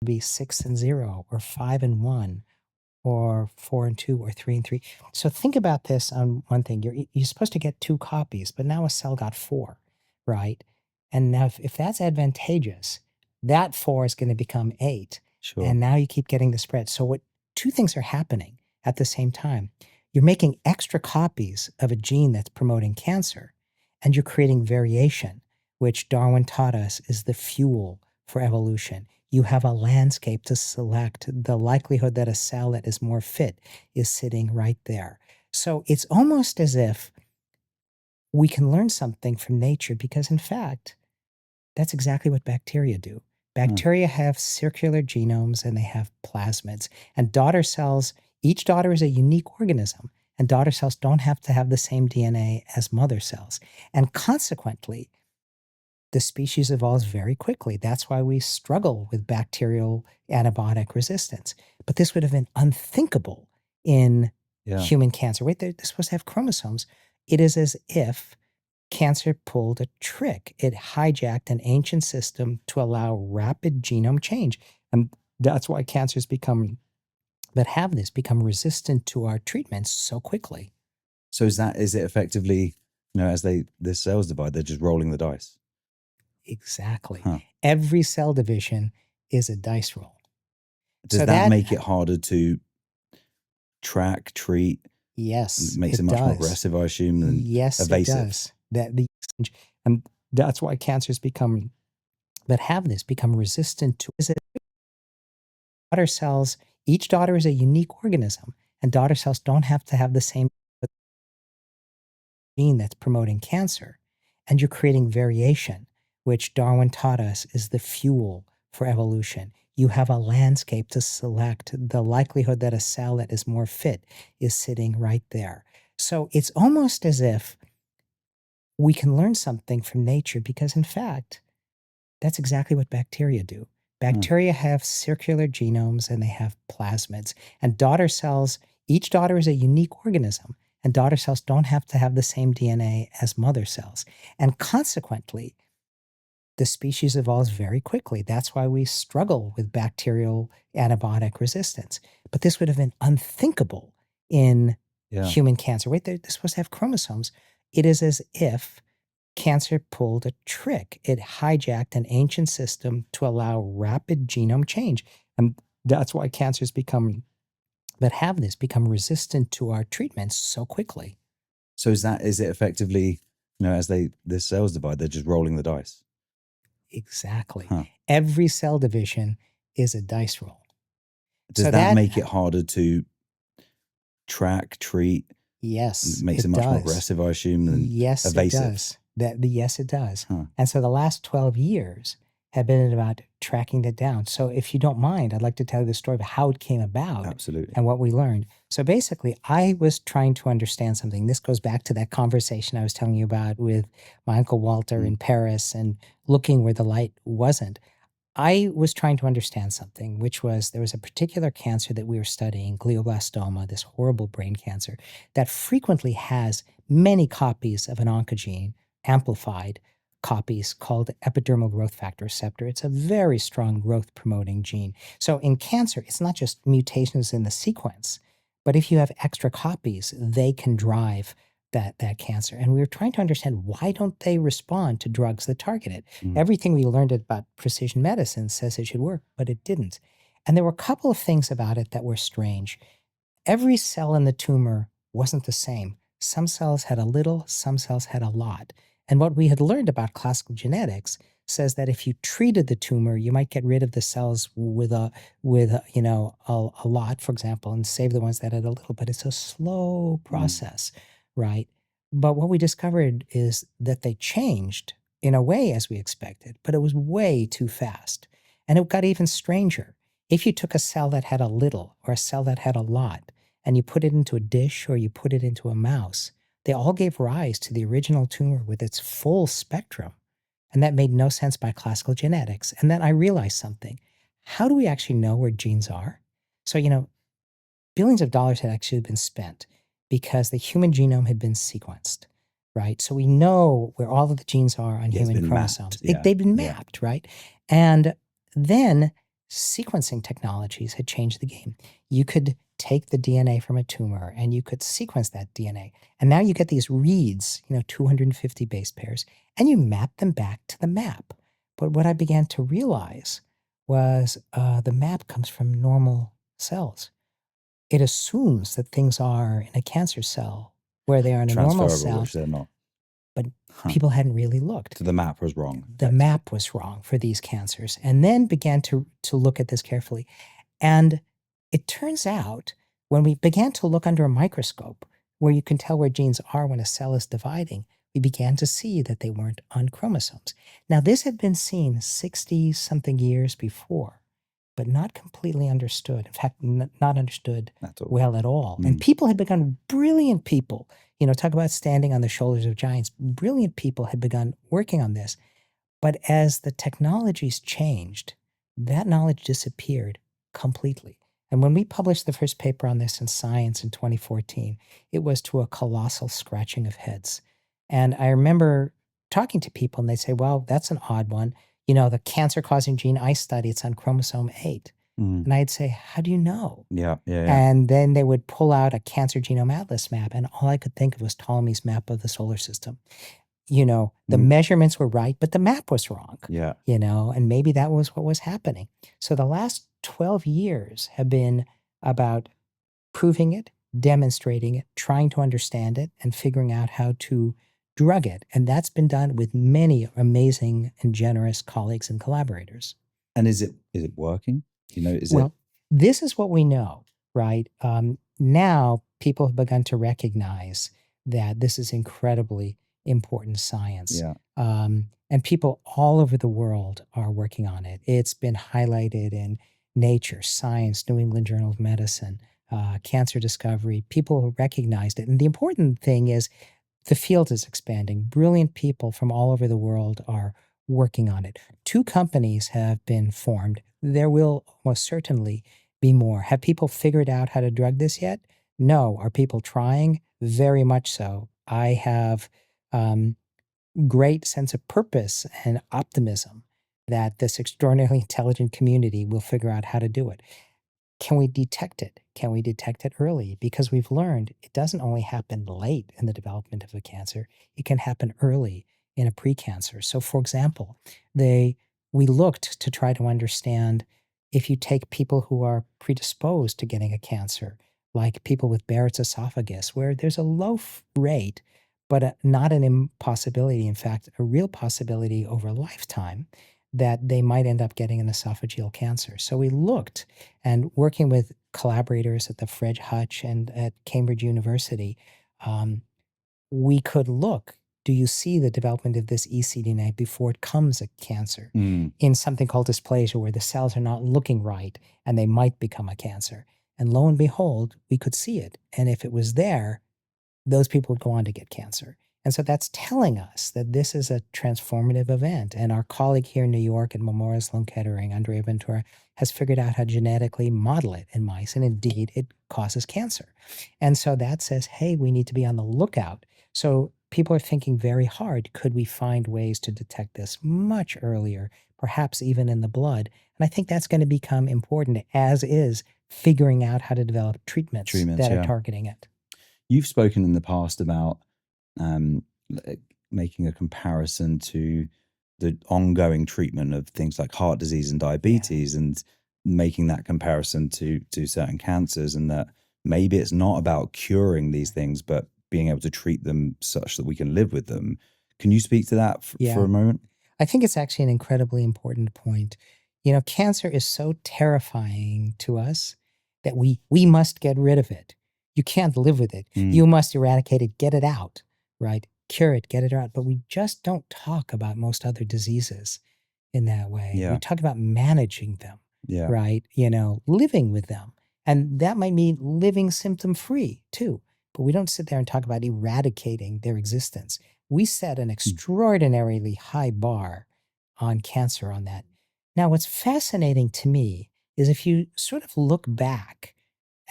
be 6 and 0 or 5 and 1 or 4 and 2 or 3 and 3. So think about this on one thing. You're supposed to get 2 copies, but now a cell got 4, right? And now if that's advantageous, that 4 is going to become 8. Sure. And now you keep getting the spread. So what two things are happening at the same time? You're making extra copies of a gene that's promoting cancer, and you're creating variation, which Darwin taught us is the fuel for evolution. You have a landscape to select. The likelihood that a cell that is more fit is sitting right there. So it's almost as if we can learn something from nature because, in fact, that's exactly what bacteria do. Bacteria have circular genomes and they have plasmids. And daughter cells, each daughter is a unique organism. And daughter cells don't have to have the same DNA as mother cells. And consequently, the species evolves very quickly. That's why we struggle with bacterial antibiotic resistance. But this would have been unthinkable in human cancer. Wait, they're supposed to have chromosomes. It is as if cancer pulled a trick. It hijacked an ancient system to allow rapid genome change. And that's why cancers that have this become resistant to our treatments so quickly. So is it effectively, as the cells divide, they're just rolling the dice? Exactly. Every cell division is a dice roll. Does that make it harder to track, treat? Yes, it makes it much more aggressive, I assume, than evasive. It does. And that's why cancers that have this become resistant to daughter cells. Each daughter is a unique organism, and daughter cells don't have to have the same gene that's promoting cancer. And you're creating variation, which Darwin taught us is the fuel for evolution. You have a landscape to select. The likelihood that a cell that is more fit is sitting right there. So it's almost as if we can learn something from nature because, in fact, that's exactly what bacteria do. Bacteria have circular genomes and they have plasmids. And daughter cells, each daughter is a unique organism. And daughter cells don't have to have the same DNA as mother cells. And consequently, the species evolves very quickly. That's why we struggle with bacterial antibiotic resistance. But this would have been unthinkable in human cancer. Wait, they're supposed to have chromosomes. It is as if cancer pulled a trick. It hijacked an ancient system to allow rapid genome change. And that's why cancers that have this become resistant to our treatments so quickly. So is it effectively, as the cells divide, they're just rolling the dice? Exactly. Every cell division is a dice roll. Does that make it harder to track, treat? Yes, it makes it much more aggressive, I assume, than evasive. It does. Yes, it does. And so the last 12 years have been about tracking that down. So if you don't mind, I'd like to tell you the story of how it came about. Absolutely. And what we learned. So basically, I was trying to understand something. This goes back to that conversation I was telling you about with my Uncle Walter in Paris and looking where the light wasn't. I was trying to understand something, which was there was a particular cancer that we were studying, glioblastoma, this horrible brain cancer, that frequently has many copies of an oncogene, amplified copies called epidermal growth factor receptor. It's a very strong growth promoting gene. So in cancer, it's not just mutations in the sequence, but if you have extra copies, they can drive that cancer. And we were trying to understand why don't they respond to drugs that target it? Everything we learned about precision medicine says it should work, but it didn't. And there were a couple of things about it that were strange. Every cell in the tumor wasn't the same. Some cells had a little, some cells had a lot. And what we had learned about classical genetics says that if you treated the tumor, you might get rid of the cells with a lot, for example, and save the ones that had a little. But it's a slow process, right? But what we discovered is that they changed in a way as we expected, but it was way too fast. And it got even stranger. If you took a cell that had a little or a cell that had a lot, and you put it into a dish or you put it into a mouse, they all gave rise to the original tumor with its full spectrum. And that made no sense by classical genetics. And then I realized something. How do we actually know where genes are? So, billions of dollars had actually been spent because the human genome had been sequenced, right? So we know where all of the genes are on human chromosomes. They've been mapped, right? And then sequencing technologies had changed the game. You could take the DNA from a tumor and you could sequence that DNA. And now you get these reads, 250 base pairs, and you map them back to the map. But what I began to realize was the map comes from normal cells. It assumes that things are in a cancer cell where they are in a normal Transferable, cell, which they're not. but Huh. people hadn't really looked. So the map was wrong. The map was wrong for these cancers, and then began to look at this carefully. And it turns out when we began to look under a microscope, where you can tell where genes are when a cell is dividing, we began to see that they weren't on chromosomes. Now, this had been seen 60-something years before, but not completely understood. In fact, not understood well at all. And people had begun, brilliant people, talk about standing on the shoulders of giants, brilliant people had begun working on this. But as the technologies changed, that knowledge disappeared completely. And when we published the first paper on this in Science in 2014, it was to a colossal scratching of heads. And I remember talking to people and they say, well, that's an odd one. The cancer-causing gene I study, it's on chromosome 8. And I'd say, how do you know? Yeah. And then they would pull out a Cancer Genome Atlas map, and all I could think of was Ptolemy's map of the solar system. The measurements were right, but the map was wrong. Yeah. And maybe that was what was happening. So the last 12 years have been about proving it, demonstrating it, trying to understand it, and figuring out how to drug it. And that's been done with many amazing and generous colleagues and collaborators. And is it working? This is what we know, right? Now people have begun to recognize that this is incredibly important science. Yeah. And people all over the world are working on it. It's been highlighted in Nature, Science, New England Journal of Medicine, Cancer Discovery. People have recognized it. And the important thing is the field is expanding. Brilliant people from all over the world are working on it. 2 companies have been formed. There will most certainly be more. Have people figured out how to drug this yet? No. Are people trying? Very much so. I have great sense of purpose and optimism that this extraordinarily intelligent community will figure out how to do it. Can we detect it? Can we detect it early? Because we've learned it doesn't only happen late in the development of a cancer, it can happen early in a precancer. So, for example, we looked to try to understand if you take people who are predisposed to getting a cancer, like people with Barrett's esophagus, where there's a low rate, but not an impossibility, in fact, a real possibility over a lifetime, that they might end up getting an esophageal cancer. So we looked, and working with collaborators at the Fred Hutch and at Cambridge University, we could look, do you see the development of this ecDNA before it becomes a cancer in something called dysplasia, where the cells are not looking right and they might become a cancer? And lo and behold, we could see it. And if it was there, those people would go on to get cancer. And so that's telling us that this is a transformative event. And our colleague here in New York at Memorial Sloan Kettering, Andrea Ventura, has figured out how to genetically model it in mice. And indeed, it causes cancer. And so that says, hey, we need to be on the lookout. So people are thinking very hard. Could we find ways to detect this much earlier, perhaps even in the blood? And I think that's going to become important, as is figuring out how to develop treatments that are targeting it. You've spoken in the past about making a comparison to the ongoing treatment of things like heart disease and diabetes, and making that comparison to certain cancers, and that maybe it's not about curing these things, but being able to treat them such that we can live with them. Can you speak to that for a moment? I think it's actually an incredibly important point. Cancer is so terrifying to us that we must get rid of it. You can't live with it. You must eradicate it, get it out, right? Cure it, get it out. But we just don't talk about most other diseases in that way. Yeah. We talk about managing them, Yeah. right? Living with them. And that might mean living symptom-free too. But we don't sit there and talk about eradicating their existence. We set an extraordinarily high bar on cancer on that. Now, what's fascinating to me is if you sort of look back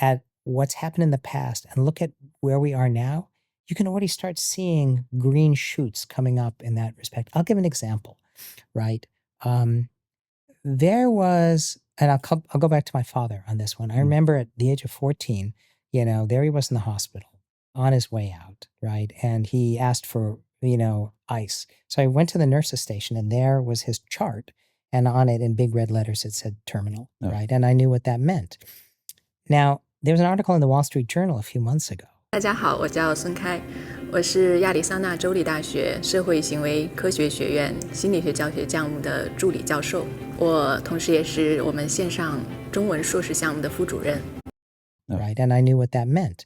at what's happened in the past and look at where we are now, you can already start seeing green shoots coming up in that respect. I'll give an example, right? There was and I'll go back to my father on this one. I remember at the age of 14, there he was in the hospital on his way out, right? And he asked for, ice. So I went to the nurse's station, and there was his chart. And on it, in big red letters, it said terminal, Oh. right? And I knew what that meant. Now, there was an article in the Wall Street Journal a few months ago. 大家好，我叫孙开，我是亚利桑那州立大学社会行为科学学院心理学教学项目的助理教授，我同时也是我们线上中文硕士项目的副主任。Oh. Right, and I knew what that meant.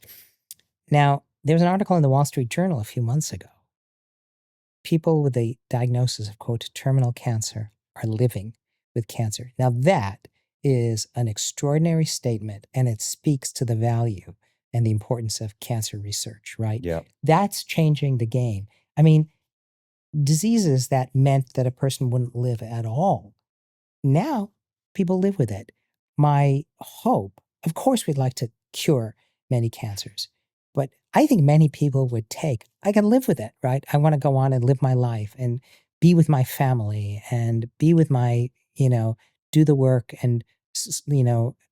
Now, there was an article in the Wall Street Journal a few months ago. People with a diagnosis of, quote, terminal cancer are living with cancer. Now, that is an extraordinary statement, and it speaks to the value and the importance of cancer research, right? Yeah. That's changing the game. I mean, diseases that meant that a person wouldn't live at all, now people live with it. My hope, of course, we'd like to cure many cancers, but I think many people would take, I can live with it, right? I want to go on and live my life and be with my family and be with my, do the work and,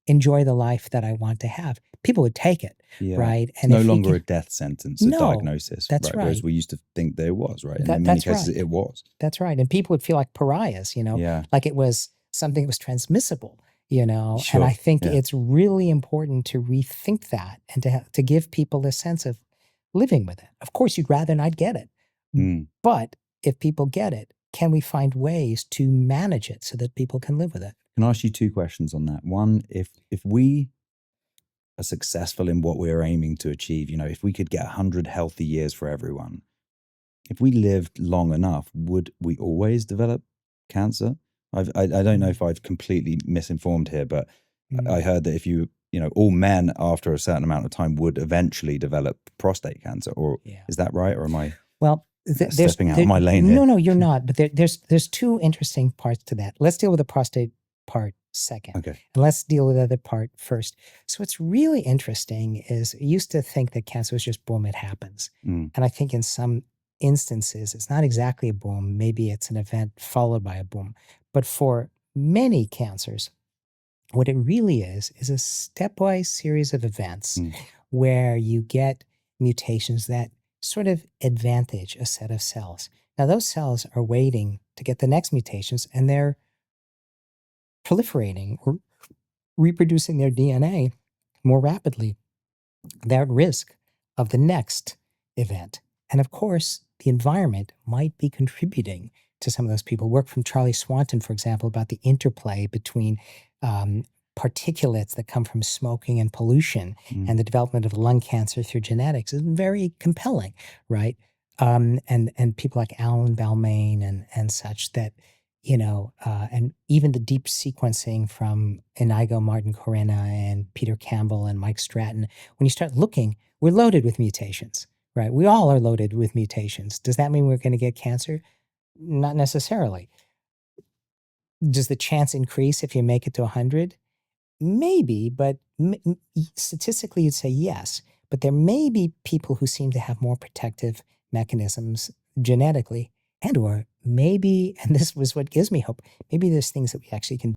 enjoy the life that I want to have. People would take it, Yeah. right? It's no longer a death sentence, a No, diagnosis. that's Whereas right. we used to think there was, right? And That- in many that's cases, right. it was. That's right. And people would feel like pariahs, Yeah. like it was something that was transmissible, and Sure, I think yeah. it's really important to rethink that and to give people a sense of living with it. Of course, you'd rather not get it. Mm. But if people get it, can we find ways to manage it so that people can live with it? Can I ask you two questions on that? One, if we are successful in what we're aiming to achieve, if we could get 100 healthy years for everyone, if we lived long enough, would we always develop cancer? I don't know if I've completely misinformed here, but I heard that if all men after a certain amount of time would eventually develop prostate cancer, or Yeah. is that right? Or am I Well, stepping out of my lane here? No, you're not. But there's two interesting parts to that. Let's deal with the prostate part second. Okay. And let's deal with the other part first. So what's really interesting is I used to think that cancer was just boom, it happens. Mm. And I think in some instances, it's not exactly a boom. Maybe it's an event followed by a boom. But for many cancers, what it really is a stepwise series of events where you get mutations that sort of advantage a set of cells. Now, those cells are waiting to get the next mutations, and they're proliferating or reproducing their DNA more rapidly. They're at risk of the next event. And of course, the environment might be contributing to some of those people. Work from Charlie Swanton, for example, about the interplay between particulates that come from smoking and pollution and the development of lung cancer through genetics is very compelling, right? And people like Alan Balmain and such that, and even the deep sequencing from Inigo Martin Corena and Peter Campbell and Mike Stratton, when you start looking, we're loaded with mutations, right? We all are loaded with mutations. Does that mean we're going to get cancer? Not necessarily. Does the chance increase if you make it to 100? Maybe, but statistically you'd say yes. But there may be people who seem to have more protective mechanisms genetically, and or maybe, and this was what gives me hope, maybe there's things that we actually can